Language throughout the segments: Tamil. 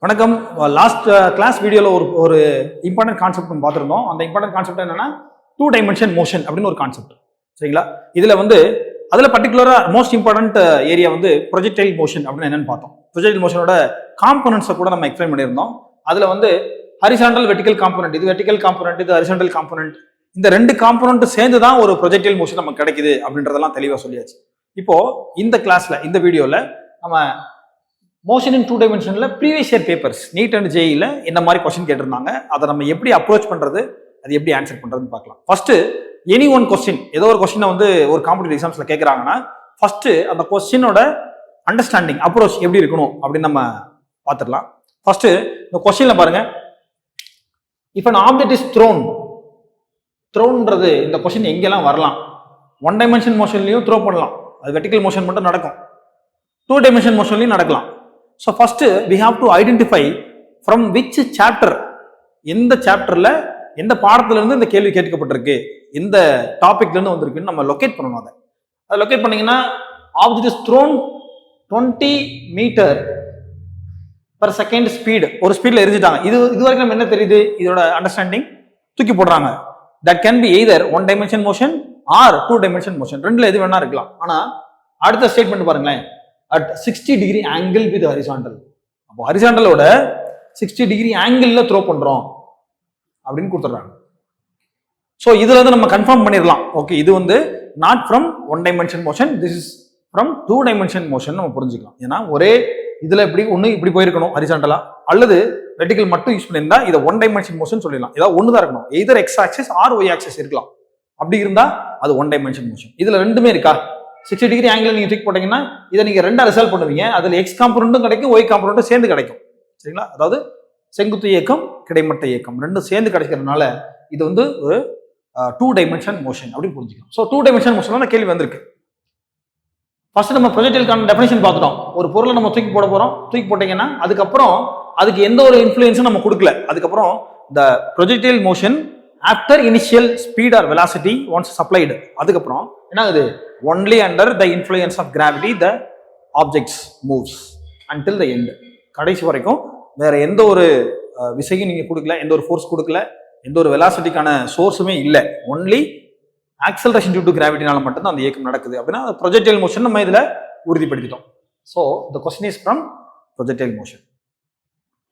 வணக்கம். லாஸ்ட் கிளாஸ் வீடியோவில் ஒரு இம்பார்ட்டன்ட் கான்செப்ட் நம்ம பார்த்துருந்தோம். அந்த இம்பார்ட்டன்ட் கான்செப்ட் என்னன்னா 2 டைமென்ஷன் மோஷன் அப்படின்னு ஒரு கான்செப்ட். சரிங்களா? இதுல அதில் பர்டிகுலராக most important area projectile motion அப்படின்னு என்னன்னு பார்த்தோம். ப்ரொஜெக்டைல் மோஷனோட காம்பனன்ட்ஸை கூட நம்ம எக்ஸ்பிளைன் பண்ணியிருந்தோம். அதில் ஹரிசாண்டல் வெர்டிகல் காம்பனன்ட், இது வெர்டிகல் காம்பனன்ட், இது ஹரிசாண்டல் காம்பனன்ட், இந்த 2 காம்பனன்ட் சேர்ந்து தான் ஒரு ப்ரொஜெக்டைல் மோஷன் நமக்கு கிடைக்குது அப்படின்றதெல்லாம் தெளிவாக சொல்லியாச்சு. இப்போ இந்த கிளாஸ்ல இந்த வீடியோவில் நம்ம மோஷன் இன் 2 டைமென்ஷன்ல previous year papers NEET and ஜேஇல என்ன மாதிரி கொஸ்டின் கேட்டிருந்தாங்க, அதை நம்ம எப்படி அப்ரோச் பண்றது, அது எப்படி ஆன்சர் பண்றதுன்னு பார்க்கலாம். ஃபர்ஸ்ட் எனி ஒன் கொஸ்டின், ஏதோ ஒரு கொஸ்டினை ஒரு காம்படிட்டிவ் எக்ஸாம்ஸ்ல கேட்கறாங்கன்னா ஃபர்ஸ்ட் அந்த கொஸ்டினோட அண்டர்ஸ்டாண்டிங் அப்ரோச் எப்படி இருக்கணும் அப்படின்னு நம்ம பார்த்துடலாம். ஃபர்ஸ்ட் இந்த கொஸ்டின்ல பாருங்க, இஃப் an object is த்ரோன்றது இந்த கொஸ்டின் எங்கெல்லாம் வரலாம். 1 டைமென்ஷன் மோஷன்லயும் த்ரோ பண்ணலாம், அது வெர்டிகல் மோஷன் மட்டும் நடக்கும். 2 டைமென்ஷன் மோஷன்லயும் நடக்கலாம். So first we have to identify from which chapter, எந்த சாப்டர்ல எந்த பாடத்துல இருந்து இந்த கேள்வி கேட்கப்பட்டிருக்கு, எந்த டாபிக்ல இருந்து வந்திருக்குன்னு நம்ம லொகேட் பண்ணணும். அதை லொகேட் பண்ணீங்கன்னா object is thrown 20 meter per second speed, ஒரு ஸ்பீட்ல எரிஞ்சிட்டாங்க. இது வரைக்கும் நம்ம என்ன தெரியுது, இதோட அண்டர்ஸ்டாண்டிங் தூக்கி போடுறாங்க. That can be either 1 dimension motion R 2 dimension motion, ரெண்டுல எது வேணா இருக்கலாம். ஆனா அடுத்த ஸ்டேட்மெண்ட் பாருங்களேன், at 60 degree angle with horizontal. அப்போ ஹரிசாண்டலோட 60 degree angle த்ரோ பண்றோம் அப்படின்னு கொடுத்துறாங்க. ஸோ இதுல நம்ம கன்ஃபார்ம் பண்ணிடலாம், ஓகே இது not from 1 dimension motion, this is from 2 dimension motion நம்ம புரிஞ்சுக்கலாம். ஏன்னா ஒரே இதுல இப்படி போயிருக்கணும் ஹரிசாண்டலா, அல்லது வெர்டிகல் மட்டும் யூஸ் பண்ணியிருந்தா இதை 1 டைமென்ஷன் மோஷன் சொல்லிடலாம். ஏதாவது ஒன்று தான் இருக்கணும், either X axis or Y axis இருக்கலாம். அப்படி இருந்தா அது 1 டைமென்ஷன் மோஷன். இதுல ரெண்டுமே இருக்கா, 60 டிகிரி ஆங்கிள் நீங்க தூக்கி போட்டீங்கன்னா இதை நீங்க ரெண்டா ரிசல்ட் பண்ணுவீங்க. அதுல எக்ஸ் காம்பனன்ட்டும் கிடைக்கும், ஒய் காம்பனன்ட்டும் சேர்ந்து கிடைக்கும். சரிங்களா? அதாவது செங்குத்து இயக்கம் கிடைமட்ட இயக்கம் ரெண்டும் சேர்ந்து கிடைக்கிறதுனால இது ஒரு 2 டைமென்ஷன் மோஷன் அப்படின்னு புரிஞ்சுக்கலாம். ஸோ 2 டைமென்ஷன் மோஷன் கேள்வி வந்திருக்கு. ஃபர்ஸ்ட் நம்ம ப்ரொஜெக்டைலுக்கான டெஃபினிஷன் பார்த்துட்டோம். ஒரு பொருளை நம்ம தூக்கி போட போறோம், தூக்கி போட்டீங்கன்னா அதுக்கப்புறம் அதுக்கு எந்த ஒரு இன்ஃப்ளூயன்ஸும் நம்ம கொடுக்கல. அதுக்கப்புறம் the projectile motion after initial speed or velocity once supplied, அதுக்கப்புறம் என்ன ஆகுது, only under the influence of gravity the objects moves until the end. கடைசி வரைக்கும் வேற எந்த ஒரு விசையும் நீங்க கொடுக்கல, எந்த ஒரு ஃபோர்ஸ் கொடுக்கல, எந்த ஒரு வெலாசிட்டிக்கான சோர்ஸுமே இல்லை. ஒன்லி ஆக்சலரேஷன் டியூ டு கிராவிட்டினால மட்டும்தான் அந்த இயக்கம் நடக்குது அப்படின்னா ப்ரொஜெக்டைல் மோஷன் நம்ம இதுல உறுதிப்படுத்திட்டோம். So the question is from projectile motion.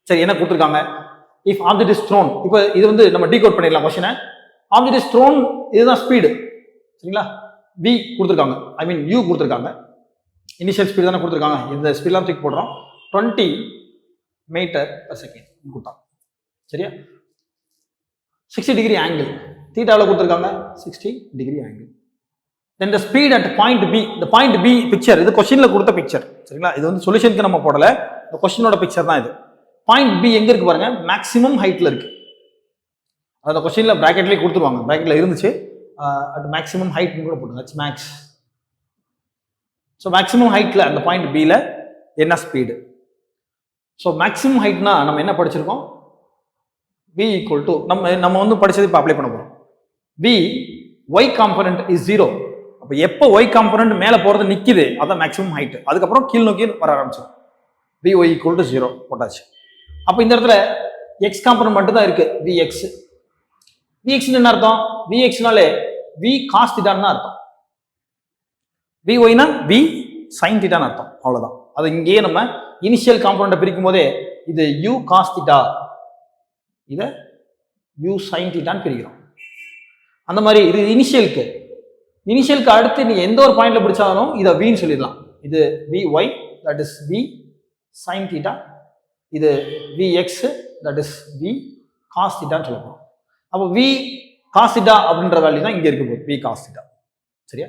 சரி, என்ன கொடுத்துருக்காங்க, இஃப் ஆப்ஜெக்ட் இஸ் த்ரோன். இப்போ இது நம்ம டீகோட் பண்ணிடலாம் கொஸ்டினை. ஆப்ஜெக்ட் இஸ் த்ரோன், இதுதான் ஸ்பீடு. சரிங்களா? v கொடுத்துருக்காங்க, ஐ மீன் u கொடுத்துருக்காங்க, இனிஷியல் ஸ்பீட் தானே கொடுத்துருக்காங்க. இந்த ஸ்பீட்லாம் தூக்கி போடுறோம், 20 மீட்டர் per செகண்ட் கொடுத்தாங்க. சரியா? 60 டிகிரி ஆங்கிள், தீட்டாவில் கொடுத்துருக்காங்க 60 degree angle. Then the speed at point B, இந்த பாயிண்ட் பி பிக்சர், இது கொஸ்டின்ல கொடுத்த பிக்சர். சரிங்களா? இது சொல்யூஷனுக்கு நம்ம போடல, இந்த கொஸ்டினோட பிக்சர் தான் இது. பாயிண்ட் பி எங்க இருக்கு பாருங்க, மேக்ஸிமம் ஹைட்ல இருக்கு. அந்த கொஸ்டின்ல பிராக்கெட்லேயே கொடுத்துருவாங்க, பிராக்கெட்ல இருந்துச்சு. அட் மேக்ஸிமம் ஹைட் கூட போட்டுங்க, இட்ஸ் மேக்ஸ். ஸோ மேக்ஸிமம் ஹைட்ல அந்த பாயிண்ட் பில என்ன ஸ்பீடு. ஸோ மேக்ஸிமம் ஹைட்னா நம்ம என்ன படிச்சிருக்கோம், v ஈக்குவல் டு நம்ம படிச்சது இப்போ அப்ளை பண்ண போறோம். v Y component is 0. அப்போ எப்போ ஒய் காம்பனன்ட் மேலே போறது நிக்குது அதான் மேக்ஸிமம் ஹைட். அதுக்கப்புறம் கீழ் நோக்கி வர ஆரம்பிச்சோம். v ஒய் ஈக்குவல் டு 0 போட்டாச்சு. அப்போ இந்த இடத்துல எக்ஸ் காம்பனன்ட் மட்டும் தான் இருக்கு, vx. vx என்ன அர்த்தம், vxனாலே v cos தீட்டான்னு அர்த்தம், vy னா v sin தீட்டான்னு அர்த்தம். அவ்வளவுதான். அது இங்கேயே நம்ம இனிஷியல் காம்பனன்ட் பிரிக்கும் போதே இது u cos தீட்டா, இத u sin தீட்டான்னு பிரிக்கிறோம். அந்த மாதிரி இது இனிஷியலுக்கு அடுத்து நீங்க எந்த ஒரு பாயிண்ட்ல பிடிச்சாலும் இதை vன்னு சொல்லிடலாம். இது vy, that is v sin theta, இது vx, that is v cos தீட்டான்னு சொல்ல போறோம். அப்போ v cos θ அப்படின்ற வேல்யூ தான் இங்க இருக்கு போகுது, v cos θ. சரியா?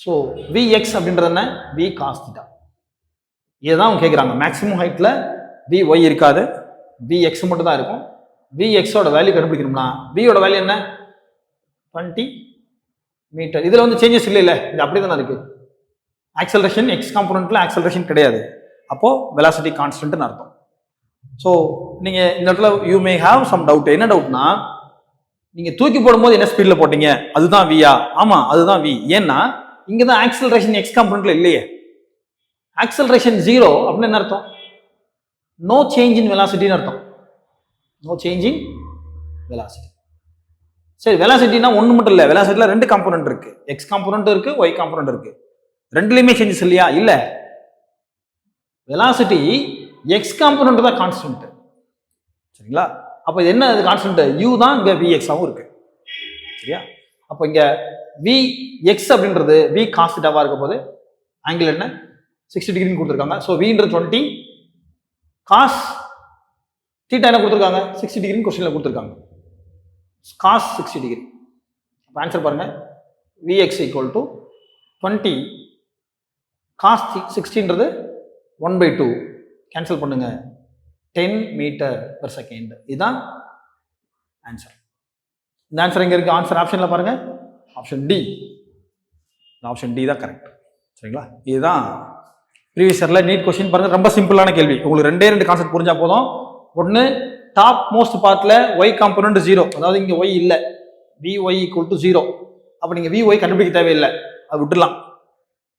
ஸோ vx அப்படின்றது என்ன, v cos θ. இதுதான் அவங்க கேட்குறாங்க. மேக்ஸிமம் ஹைட்ல vy இருக்காது, vx மட்டும் தான் இருக்கும். vx ஓட வேல்யூ கண்டுபிடிக்கணும்னா v ஓட வேல்யூ என்ன, 20 மீட்டர். இதுல சேஞ்சஸ் இல்லை, இது அப்படியே தானே இருக்கு. ஆக்சலரேஷன் எக்ஸ் காம்பனன்ட்ல ஆக்சலரேஷன் கிடையாது, அப்போ வெலாசிட்டி கான்ஸ்டன்ட்னு அர்த்தம். ஸோ நீங்க இந்த இடத்துல you may have some doubt. என்ன டவுட்னா, நீங்க தூக்கி போடும்போது என்ன ஸ்பீட்ல போட்டீங்க, அதுதான் வியா? ஆமா, அதுதான் வி. ஏன்னா இங்கதான் ஆக்சலரேஷன் எக்ஸ் காம்பனன்ட்ல இல்லையே. ஆக்சலரேஷன் 0 அப்படின்னு என்ன அர்த்தம், நோ சேஞ்ச் இன் வெலாசிட்டின்னு அர்த்தம். No change in velocity. சரி, வெலாசிட்டினா ஒன்று மட்டும் இல்லை, வெலாசிட்டியில் 2 காம்போனன்ட் இருக்கு, எக்ஸ் காம்போனன்ட் இருக்கு, ஒய் காம்போனன்ட் இருக்கு. ரெண்டுலையுமே சேஞ்சஸ் இல்லையா? இல்லை, வெலாசிட்டி எக்ஸ் காம்போனன்ட் தான் கான்ஸ்டன்ட். சரிங்களா? அப்போ இது என்ன கான்ஸ்டன்ட்? யூ தான் இங்கே விஎக்ஸாகவும் இருக்கு. சரியா? அப்போ இங்கே விஎக்ஸ் அப்படின்றது வி காஸ் தீட்டாவாக இருக்க போது ஆங்கிள் என்ன 60 டிகிரின்னு கொடுத்துருக்காங்க. ஸோ வின்றது 20, காஸ் தீட்டா என்ன கொடுத்துருக்காங்க 60 டிகிரின்னு கொஸ்டினில் கொடுத்துருக்காங்க. Cos 60 degree. அப்போ ஆன்சர் பாருங்க, விஎக்ஸ் ஈக்குவல் டு 20 காஸ் 60ன்றது 1/2 கேன்சல் பண்ணுங்க, 10 மீட்டர் பெர் செகண்ட். இதுதான் ஆன்சர். இந்த ஆன்சர் எங்க இருக்கு? ஆன்சர் ஆப்ஷன்ல பாருங்க, ஆப்ஷன் டி. ஆப்ஷன் டி தான் கரெக்ட். சரிங்களா? இதுதான் ப்ரீவியஸ் இயர்ல நீட் கொஸ்டின். பாருங்க, ரொம்ப சிம்பிளான கேள்வி. உங்களுக்கு 2 கான்செப்ட் புரிஞ்சா போதும். ஒன்று, டாப் மோஸ்ட் பார்ட்ல ஒய் காம்போனன்ட் 0, அதாவது இங்க ஒய் இல்லை, விஒய் ஈக்குவல் டு 0. அப்போ நீங்க விஒய் கண்டுபிடிக்க தேவையில்லை, அது விட்டுலாம்.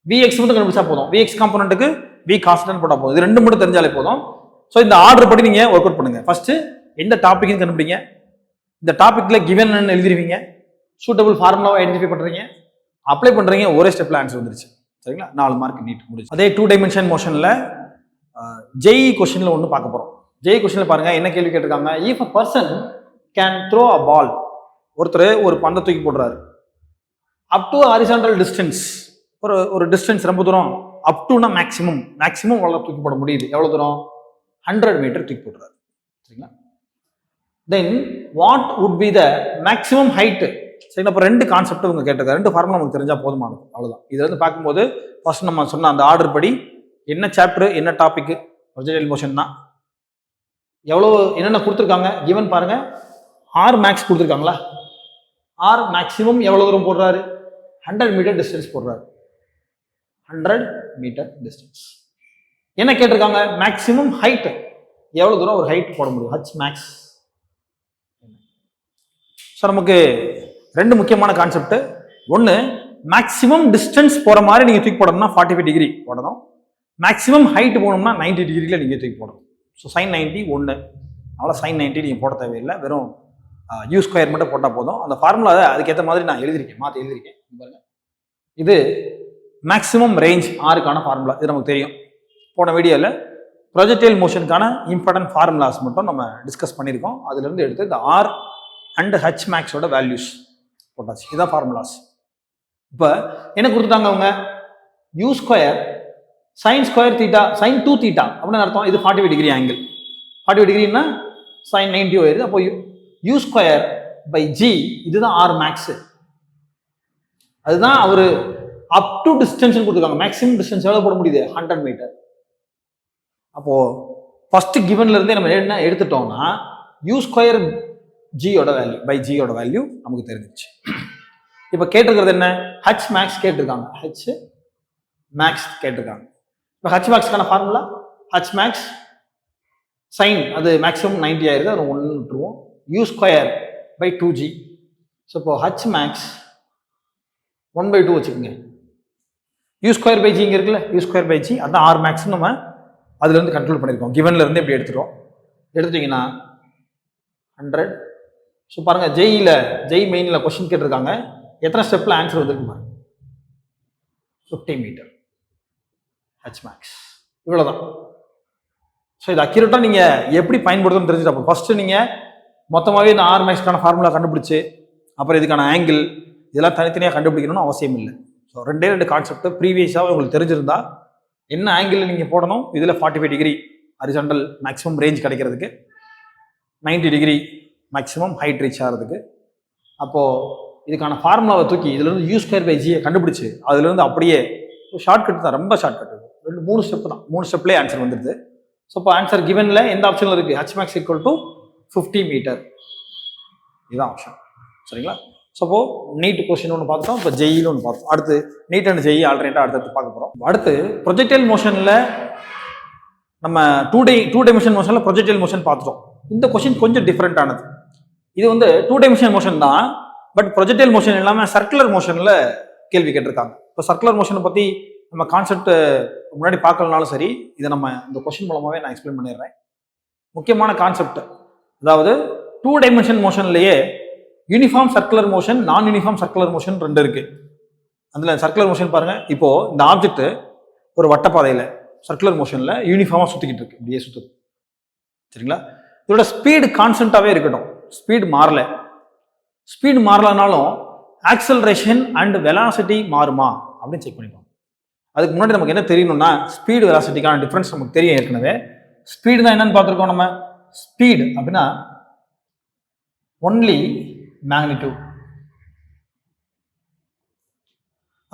விஎக்ஸ் மட்டும் கண்டுபிடிச்சா போதும். விஎக்ஸ் காம்போனன்ட்டுக்கு வி கான்ஸ்டன்ட் போட்டா போதும். இது 2 மட்டும் தெரிஞ்சாலே போதும். ஸோ இந்த ஆர்டர் படி நீங்க ஒர்க் அவுட் பண்ணுங்க. ஃபர்ஸ்ட் எந்த டாபிக்னு கண்டுபிடிங்க, இந்த டாபிக்ல கிவன் எழுதிருவீங்க, சூட்டபிள் ஃபார்முலாவை ஐடென்டிஃபை பண்றீங்க, அப்ளை பண்றீங்க, ஒரே ஸ்டெப்ல ஆன்சர் வந்துருச்சு. சரிங்களா? 4 மார்க் நீட் முடிச்சு. அதே 2 டைமென்ஷன் மோஷன்ல ஜெஇ கொஸ்டின்ல ஒன்று பார்க்க போறோம். ஜெஇ கொஸ்டின்ல பாருங்க என்ன கேள்வி கேட்டிருக்காங்க. If a person can throw a ball, ஒருத்தர் ஒரு பந்தை தூக்கி போடுறாரு, அப் டு ஹாரிசான்டல் டிஸ்டன்ஸ், ஒரு டிஸ்டன்ஸ் ரொம்ப தூரம், அப் டுனா மேக்ஸிமம் அவ்வளோ தூக்கி போட முடியுது. எவ்வளோ தூரம்? 100 மீட்டர் தூக்கி போடுறாரு. சரிங்களா? Then what would be the maximum height? சரி, அப்போ 2 கான்செப்ட் உங்க கேட்டிருக்காரு. 2 ஃபார்முலா நமக்கு தெரிஞ்சா போதுமானது. அவ்வளோதான். இதுல இருந்து பார்க்கும்போது ஃபர்ஸ்ட் நம்ம சொன்ன அந்த ஆர்டர் படி என்ன சாப்டர் என்ன டாபிக், ப்ரொஜெக்டைல் மோஷன் தான். எவ்வளோ என்னென்ன கொடுத்துருக்காங்க கிவன் பாருங்க. ஆர் மேக்ஸ் கொடுத்துருக்காங்களா? ஆர் மேக்ஸிமம் எவ்வளோ தூரம் போடுறாரு? 100 மீட்டர் டிஸ்டன்ஸ் போடுறாரு. 100 மீட்டர் டிஸ்டன்ஸ். என்ன கேட்டிருக்காங்க? மேக்ஸிமம் ஹைட், எவ்வளோ தூரம் ஒரு ஹைட் போட முடியும், ஹச் மேக்ஸ். ஸோ நமக்கு 2 முக்கியமான கான்செப்ட். ஒன்று, மேக்ஸிமம் டிஸ்டன்ஸ் போகிற மாதிரி நீங்கள் தூக்கி போடணும்னா 45 டிகிரி போடணும். மேக்ஸிமம் ஹைட் போகணும்னா 90 டிகிரியில் நீங்கள் தூக்கி போடணும். ஸோ sin 90 1, அதனால் sin 90 நீங்கள் போட தேவையில்லை, வெறும் யூ ஸ்கொயர் மட்டும் போட்டால் போதும். அந்த ஃபார்முலா அதுக்கேற்ற மாதிரி நான் எழுதியிருக்கேன், மாற்றி எழுதியிருக்கேன் பாருங்க. இது மேக்ஸிமம் ரேஞ்ச் ஆருக்கான ஃபார்முலா, இது நமக்கு தெரியும். போன வீடியோவில் ப்ரொஜெக்டைல் மோஷனுக்கான இம்பார்ட்டன்ட் ஃபார்முலாஸ் மட்டும் நம்ம டிஸ்கஸ் பண்ணியிருக்கோம். அதுலேருந்து எடுத்து இந்த ஆர் அண்ட் ஹச் மேக்ஸோட வேல்யூஸ் போட்டாச்சு. இதுதான் ஃபார்முலாஸ். இப்போ என்ன கொடுத்துட்டாங்க அவங்க? U square sine square theta sine 2 theta அப்படின்னு அர்த்தம். இது 45 டிகிரி ஆங்கிள். 45 டிகிரின்னா சைன் 90 வருது. அப்போ யூ ஸ்கொயர் பை ஜி, இதுதான் ஆர் மேக்ஸ். அதுதான் அவர் அப் டு டிஸ்டன்ஸ் கொடுத்துருக்காங்க. மேக்ஸிமம் டிஸ்டன்ஸ் எவ்வளோ போட முடியுது? 100 மீட்டர். அப்போ ஃபர்ஸ்ட் கிவன்ல இருந்தே நம்ம என்ன எடுத்துட்டோம்னா யூ ஸ்கொயர் ஜியோட வேல்யூ பை ஜியோட வேல்யூ நமக்கு தெரிஞ்சிச்சு. இப்போ கேட்டிருக்கிறது என்ன? ஹச் மேக்ஸ் கேட்டிருக்காங்க. ஹச் மேக்ஸ் கேட்டிருக்காங்க. இப்போ ஹச் மேக்ஸ்க்கான ஃபார்முலா ஹச் மேக்ஸ் சைன், அது மேக்ஸிமம் 90 ஆயிருது, அது 1 விட்டுருவோம். U square by 2g. So இப்போ ஹச் மேக்ஸ் 1/2 வச்சுக்கோங்க. யூ ஸ்கொயர் பை ஜி இங்கே இருக்குல்ல, யூ ஸ்கொயர் பை ஜி, அதான் ஆர் மேக்ஸ் நம்ம அதுல இருந்து கண்ட்ரோல் பண்ணியிருக்கோம். கிவன்ல இருந்து இப்படி எடுத்துட்டோம். எடுத்துட்டீங்கன்னா 100. ஸோ பாருங்க, ஜெய் மெயின்ல கொஸ்டின் கேட்டிருக்காங்க. எத்தனை ஸ்டெப்ல ஆன்சர் வந்துருக்கு பாருங்க. 50 மீட்டர் ஹச் மேக்ஸ். இவ்வளவுதான். ஸோ இது அக்யூரேட்டா நீங்க எப்படி பயன்படுத்தணும்னு தெரிஞ்சுட்டா ஃபர்ஸ்ட் நீங்க மொத்தமாகவே இந்த ஆர் மேக்ஸ்க்கான ஃபார்முலா கண்டுபிடிச்சு அப்புறம் இதுக்கான ஆங்கிள் இதெல்லாம் தனித்தனியாக கண்டுபிடிக்கணும்னு அவசியம் இல்லை. ஸோ 2 கான்செப்ட் ப்ரீவியஸாக உங்களுக்கு தெரிஞ்சிருந்தா என்ன ஆங்கிள் நீங்கள் போடணும், இதில் 45 டிகிரி ஹரிசாண்டல் மேக்ஸிமம் ரேஞ்ச் கிடைக்கிறதுக்கு, 90 டிகிரி மேக்ஸிமம் ஹைட் ரீச் ஆகிறதுக்கு. அப்போது இதுக்கான ஃபார்முலாவை தூக்கி இதுலேருந்து யூ ஸ்கொயர் பை ஜியை கண்டுபிடிச்சு அதுலேருந்து அப்படியே ஷார்ட்கட் தான், ரொம்ப ஷார்ட்கட். 3 ஸ்டெப் தான், 3 ஸ்டெப்லேயே ஆன்சர் வந்துடுது. ஸோ இப்போ ஆன்சர் கிவனில் எந்த ஆப்ஷனில் இருக்குது? H max equal to 50 meter. இதுதான் ஆப்ஷன். சரிங்களா? ஸோ அப்போ நீட் கொஸ்டின் ஒன்று பார்த்துட்டோம். இப்போ ஜெயின்னு ஒன்று பார்த்தோம். அடுத்து நீட் அண்ட் ஜெய் ஆல்டர்னேட்டாக அடுத்து பார்க்க போகிறோம். அடுத்து ப்ரொஜெக்டைல் மோஷனில் நம்ம டூ டைமென்ஷன் மோஷனில் ப்ரொஜெக்டைல் மோஷன் பார்த்துட்டோம். இந்த கொஸ்டின் கொஞ்சம் டிஃப்ரெண்டானது. இது வந்து 2 டைமென்ஷன் மோஷன் தான், பட் ப்ரொஜெக்டைல் மோஷன் இல்லாமல் சர்க்குலர் மோஷனில் கேள்வி கேட்டிருக்காங்க. இப்போ சர்க்குலர் மோஷனை பற்றி நம்ம கான்செப்ட் முன்னாடி பார்க்கலனாலும் சரி, இதை நம்ம இந்த கொஸ்டின் மூலமாகவே நான் எக்ஸ்பிளைன் பண்ணிடுறேன். முக்கியமான கான்செப்ட். அதாவது 2 டைமென்ஷன் மோஷன்லயே யூனிஃபார்ம் சர்க்குலர் மோஷன், நான் யூனிஃபார்ம் சர்க்குலர் மோஷன் 2 இருக்கு. அதுல சர்க்குலர் மோஷன் பாருங்க, இப்போ இந்த ஆப்ஜெக்ட் ஒரு வட்டப்பாதையில சர்க்குலர் மோஷன்ல யூனிஃபார்மா சுத்திக்கிட்டு இருக்கு, இப்படியே சுத்துது. சரிங்களா? இதோட ஸ்பீடு கான்ஸ்டன்டாவே இருக்கட்டும், ஸ்பீடு மாறல. ஸ்பீடு மாறலனாலும் ஆக்சலரேஷன் அண்ட் வெலாசிட்டி மாறுமா அப்படின்னு செக் பண்ணிப்போம். அதுக்கு முன்னாடி நமக்கு என்ன தெரியணும்னா, ஸ்பீடு வெலாசிட்டிக்கான டிஃபரன்ஸ் நமக்கு தெரியும் ஏற்கனவே. ஸ்பீடு தான் என்னன்னு பார்த்துருக்கோம் நம்ம. ஸ்பீடு அப்படின்னா ஒன்லி மேக்னிடியூட்.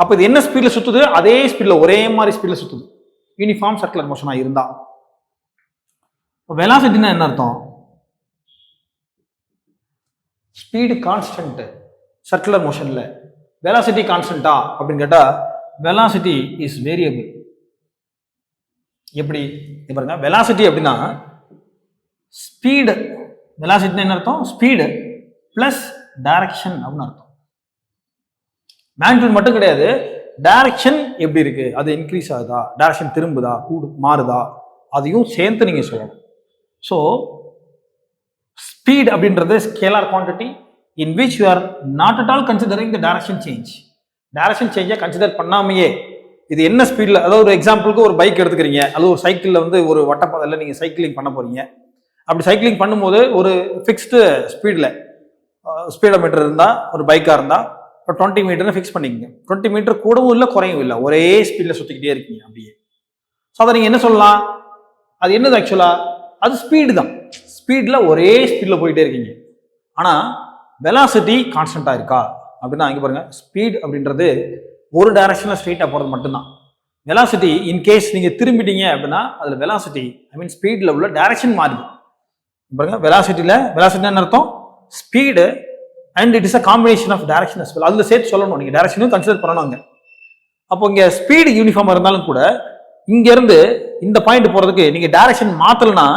அப்ப இது என்ன ஸ்பீட்ல சுத்துது? அதே ஸ்பீட்ல, ஒரே மாதிரி ஸ்பீட்ல சுத்துது, யூனிஃபார்ம் சர்க்குலர் மோஷனா இருந்தா. வெலாசிட்டினா என்ன அர்த்தம்? ஸ்பீடு கான்ஸ்டன்ட் சர்க்குலர் மோஷன்ல, வெலாசிட்டி கான்ஸ்டன்டா அப்படின்னு கேட்டா வெலாசிட்டி இஸ் வேரியபிள். எப்படி பாருங்க, வெலாசிட்டி அப்படின்னா ஸ்பீடு, வெலாசிட்டி என்ன அர்த்தம்? ஸ்பீடு பிளஸ் டைரக்ஷன் அப்படின்னு அர்த்தம். மேக்னிட்யூட் மட்டும் கிடையாது, டைரக்ஷன் எப்படி இருக்கு, அது இன்க்ரீஸ் ஆகுதா, டைரக்ஷன் திரும்புதா, மாறுதா, அதையும் சேர்த்து நீங்க சொல்லணும். ஸோ ஸ்பீட் அப்படின்றது scalar quantity in which you are not at all considering the direction change. Direction சேஞ்சை கன்சிடர் பண்ணாமையே இது என்ன ஸ்பீடில், அதாவது ஒரு எக்ஸாம்பிளுக்கு ஒரு பைக் எடுத்துக்கிறீங்க, அது ஒரு சைக்கிளில் வந்து ஒரு வட்டப்பாதையில் நீங்கள் சைக்கிளிங் பண்ண போறீங்க. அப்படி சைக்கிளிங் பண்ணும்போது ஒரு ஃபிக்ஸ்டு ஸ்பீடில் ஸ்பீடோமீட்டர் இருந்தால், ஒரு பைக்காக இருந்தால் இப்போ 20 மீட்டர்னு ஃபிக்ஸ் பண்ணிக்கங்க. 20 மீட்டர் கூடவும் இல்லை குறையும் இல்லை, ஒரே ஸ்பீடில் சுற்றிக்கிட்டே இருக்கீங்க அப்படியே. ஸோ அதை நீங்கள் என்ன சொல்லலாம்? அது என்னது ஆக்சுவலா? அது ஸ்பீடு தான். ஸ்பீடில் ஒரே ஸ்பீடில் போயிட்டே இருக்கீங்க. ஆனால் வெலாசிட்டி கான்ஸ்டன்டா இருக்கா அப்படின்னா இங்கே பாருங்க, ஸ்பீட் அப்படின்றது ஒரு டைரக்ஷனில் ஸ்ட்ரெயிட்டாக போகிறது மட்டும்தான். வெலாசிட்டி இன்கேஸ் நீங்கள் திரும்பிட்டீங்க அப்படின்னா அதில் வெலாசிட்டி, ஐ மீன் ஸ்பீடில் உள்ள டைரக்ஷன் மாறுது. பாருங்க, வெலாசிட்டி என்ன அர்த்தம்? Speed and it is a combination of direction as well. அதில் சேர்த்து சொல்லணும், நீங்கள் டைரக்ஷனும் கன்சிடர் பண்ணணும் அங்கே. அப்போ இங்கே ஸ்பீடு யூனிஃபார்மாக இருந்தாலும் கூட இங்கேருந்து இந்த பாயிண்ட் போகிறதுக்கு நீங்கள் டைரக்ஷன் மாற்றலைன்னா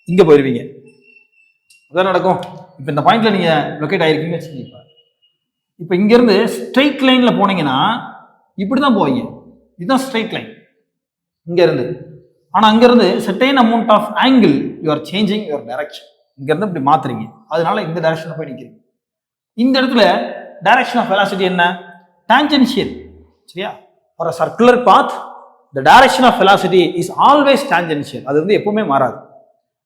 இங்கே போயிடுவீங்க. அதான் நடக்கும். இப்போ இந்த பாயிண்ட்ல நீங்கள் லொக்கேட் ஆகிருக்கீங்கன்னு வச்சுக்கோங்க. இப்போ இங்கேருந்து ஸ்ட்ரெயிட் லைனில் போனீங்கன்னா இப்படி தான் போவீங்க, இதுதான் ஸ்ட்ரெயிட் லைன் இங்கேருந்து. ஆனால் அங்கேருந்து certain amount of angle you are changing your direction. இங்கேருந்து இப்படி மாற்றுறீங்க, அதனால இந்த டைரக்ஷனில் போய் நிற்கிறீங்க. இந்த இடத்துல டைரக்ஷன் ஆஃப் வெலாசிட்டி என்ன? டான்ஜென்ஷியல். சரியா? For a circular path the direction of velocity is always tangential. அது வந்து எப்பவுமே மாறாது.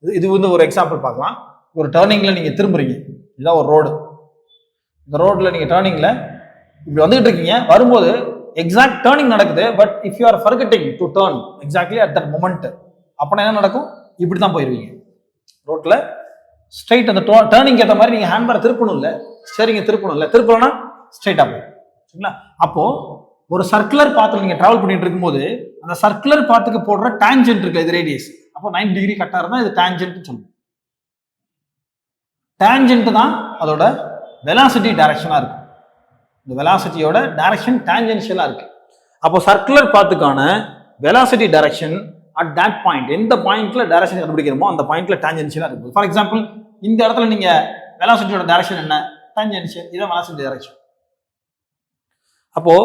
இது வந்து ஒரு எக்ஸாம்பிள் பார்க்கலாம். ஒரு டேர்னிங்ல நீங்க திரும்புறீங்க, இதுதான் ஒரு ரோடு. இந்த ரோட்ல நீங்க டேர்னிங்ல இப்படி வந்துகிட்டு இருக்கீங்க, வரும்போது எக்ஸாக்ட் டேர்னிங் நடக்குது. But if you are forgetting to turn exactly at that moment, அப்பனா என்ன நடக்கும்? இப்படி தான் போயிருவீங்க ரோட்ல ஸ்ட்ரைட். அந்த டேர்னிங் ஏற்ற மாதிரி நீங்க ஹேண்ட்பாரை திருப்பணும் இல்லை, ஸ்டீரிங்கை திருப்பணும் இல்லை, திருப்பலன்னா ஸ்ட்ரைட்டா போகும். சரிங்களா? அப்போ ஒரு சர்க்குலர் பாத்தில் நீங்க டிராவல் பண்ணிட்டு இருக்கும்போது அந்த சர்க்குலர் பாத்துக்கு போடுற டான்ஜென்ட் இருக்கு, இது ரேடியஸ். அப்போ 90 டிகிரி கட்டா இருந்தா இது டான்ஜென்ட் சொல்லுவோம். டான்ஜென்ட் தான் அதோட வெலாசிட்டி டைரக்ஷனா இருக்கு. இந்த வெலாசிட்டியோட டைரக்ஷன் டான்ஜென்ஷியலா இருக்கு. அப்போ சர்க்குலர் பாத்துக்கான velocity direction at that point, எந்த பாயிண்ட்ல டைரக்ஷன் கண்டுபிடிக்கிறோமோ அந்த பாயிண்ட்ல டான்ஜென்ஷியலா இருக்கு. ஃபார் எக்ஸாம்பிள் இந்த இடத்துல நீங்க வெலாசிட்டியோட டைரக்ஷன் என்ன? டான்ஜென்ஷியல். இதான் வெலாசிட்டி டைரக்ஷன். அப்போ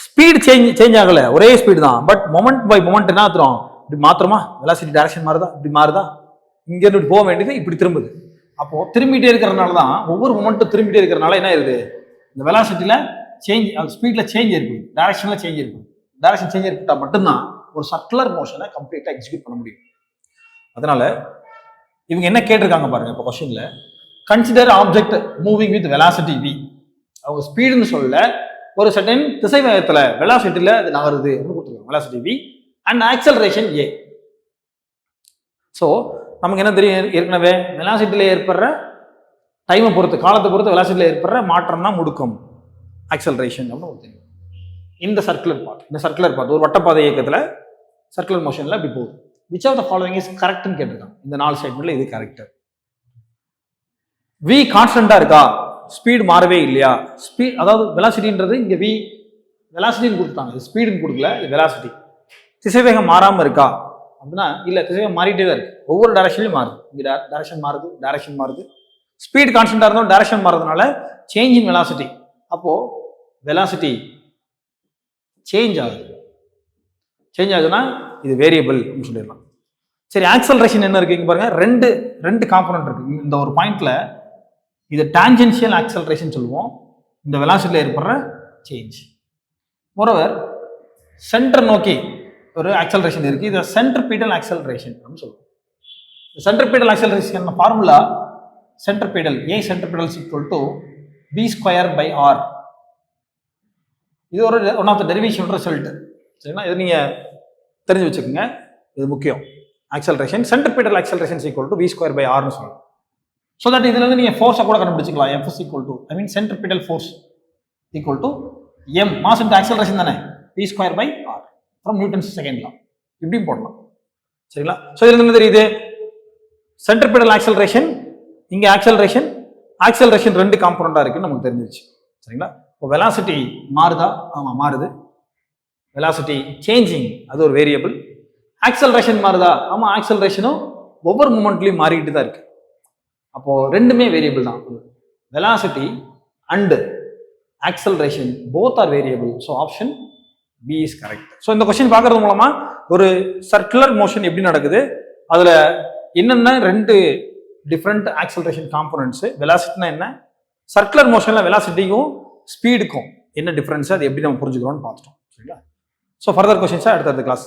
ஸ்பீட் சேஞ்ச் ஆகல, ஒரே ஸ்பீடு தான். பட் மொமெண்ட் பை மொமெண்ட் என்ன ஆத்துறோம்? இப்படி மாத்திரமா வெலாசிட்டி டைரக்ஷன் மாறுதா, இப்படி மாறுதா, இங்க இருந்து போக வேண்டியது இப்படி திரும்புது. அப்போ திரும்பிட்டே இருக்கிறதுனால தான், ஒவ்வொரு மொமெண்ட்டும் திரும்பிட்டே இருக்கிறதுனால என்ன இருக்குது? இந்த வெலாசிட்டியில சேஞ்ச், ஸ்பீட்ல சேஞ்ச் ஏற்படுது, டைரக்ஷன்ல சேஞ்ச் ஏற்படுது. டைரக்ஷன் சேஞ்ச் ஏற்பட்டா மட்டும்தான் ஒரு சர்க்குலர் மோஷனை கம்ப்ளீட்டா எக்ஸிக்யூட் பண்ண முடியும். அதனால இவங்க என்ன கேட்டிருக்காங்க பாருங்க இப்போ கொஸ்டின்ல, consider object moving with velocity v. அவங்க ஸ்பீடுன்னு சொல்லல, ஒரு சர்டன் திசை வேகத்துல வெலாசிட்டியில அது நகருது அப்படின்னு கொடுத்துருக்காங்க, velocity v and acceleration a. So நமக்கு என்ன தெரியும் ஏற்கனவே, வெலாசிட்டியில ஏற்படுற டைமை பொறுத்து, காலத்தை பொறுத்து வெலாசிட்டியில ஏற்படுற மாற்றம் தான் முடுக்கம், ஆக்சலரேஷன் அப்படின்னு தெரியும். இந்த சர்க்குலர் பாத் ஒரு வட்டப்பாதை இயக்கத்துல சர்க்குலர் மோஷன்ல அப்படி போகுது. Which of the following is கரெக்ட்னு கேட்டிருக்காங்க. இந்த 4 ஸ்டேட்மெண்ட்ல இது கரெக்ட். v கான்ஸ்டன்டா இருக்கா, ஸ்பீடு மாறவே இல்லையா? ஸ்பீட் அதாவது வெலாசிட்டின்றது இங்க v வெலாசிட்டின்னு கொடுத்தாங்க, ஸ்பீடுன்னு கொடுக்கல, இது வெலாசிட்டி. திசைவேகம் மாறாம இருக்கா அப்படின்னா இல்ல, திசைவேகம் மாறிட்டே தான் இருக்கு, ஒவ்வொரு டைரக்ஷன்லயும் மாறுது. இங்க டைரக்ஷன் மாறுது. ஸ்பீட் கான்ஸ்டன்டா இருந்தாலும் டைரக்ஷன் மாறதுனால சேஞ்ச் இன் வெலாசிட்டி. அப்போ வெலாசிட்டி சேஞ்ச் ஆகுதுன்னா இது வேரியபிள் அப்படின்னு சொல்லிடலாம். சரி, ஆக்சலரேஷன் என்ன இருக்கு பாருங்க, ரெண்டு காம்பனன்ட் இருக்கு. இந்த ஒரு பாயிண்ட்ல இது டான்ஜென்ஷியல் ஆக்சலரேஷன் சொல்லுவோம், இந்த வெலாசிட்டியில் ஏற்படுற சேஞ்ச். மோரோவர் சென்டர் நோக்கி ஒரு ஆக்சலரேஷன் இருக்கு, இது சென்ட்ரிபீடல் ஆக்சலரேஷன் சொல்லுவோம். Centripetal acceleration formula centripetal centripetal equal to v square by R. இது ஒரு one of the derivation result. சரிங்களா, இது நீங்க தெரிஞ்சு வச்சுக்கோங்க, இது முக்கியம். Acceleration centripetal acceleration equal to v square by ஆர்னு சொல்லுவோம். ஸோ தட் இதுல இருந்து நீங்க ஃபோர்ஸை கூட கண்டுபிடிச்சிக்கலாம். F equal to centripetal force equal to m mass into acceleration தானே, v square by R from Newton's second லா, இப்படியும் போடலாம். சரிங்களா, ஸோ இதுல இருந்து தெரியுது சென்ட்ரிபீடல் ஆக்சலரேஷன், இங்க ஆக்சலரேஷன் ரெண்டு காம்பனண்டா இருக்குன்னு நமக்கு தெரிஞ்சிருச்சு. சரிங்களா, இப்போ வெலாசிட்டி மாறுதா? ஆமா மாறுது. வெலாசிட்டி சேஞ்சிங், அது ஒரு வேரியபிள். ஆக்சலரேஷன் மாறுதா? ஆமா, ஆக்சலரேஷனும் ஒவ்வொரு மூமெண்ட்லயும் மாறிட்டு தான் இருக்கு. அப்போ ரெண்டுமே வேரியபிள் தான். Velocity and acceleration both are variable. So option B is correct. So இந்த கொஸ்டின் பார்க்கறது மூலமா ஒரு சர்க்குலர் மோஷன் எப்படி நடக்குது, அதுல என்னென்ன ரெண்டு டிஃப்ரெண்ட் ஆக்சலரேஷன் காம்போனன்ட்ஸ், வெலாசிட்டினா என்ன, சர்க்குலர் மோஷன்ல வெலாசிட்டிக்கும் ஸ்பீடுக்கும் என்ன டிஃபரன்ஸ், அது எப்படி நம்ம புரிஞ்சுக்கிறோம்னு பார்த்துட்டோம். சரிங்களா, ஸோ ஃபர்தர் கொஸ்டின்ஸை அடுத்த கிளாஸ்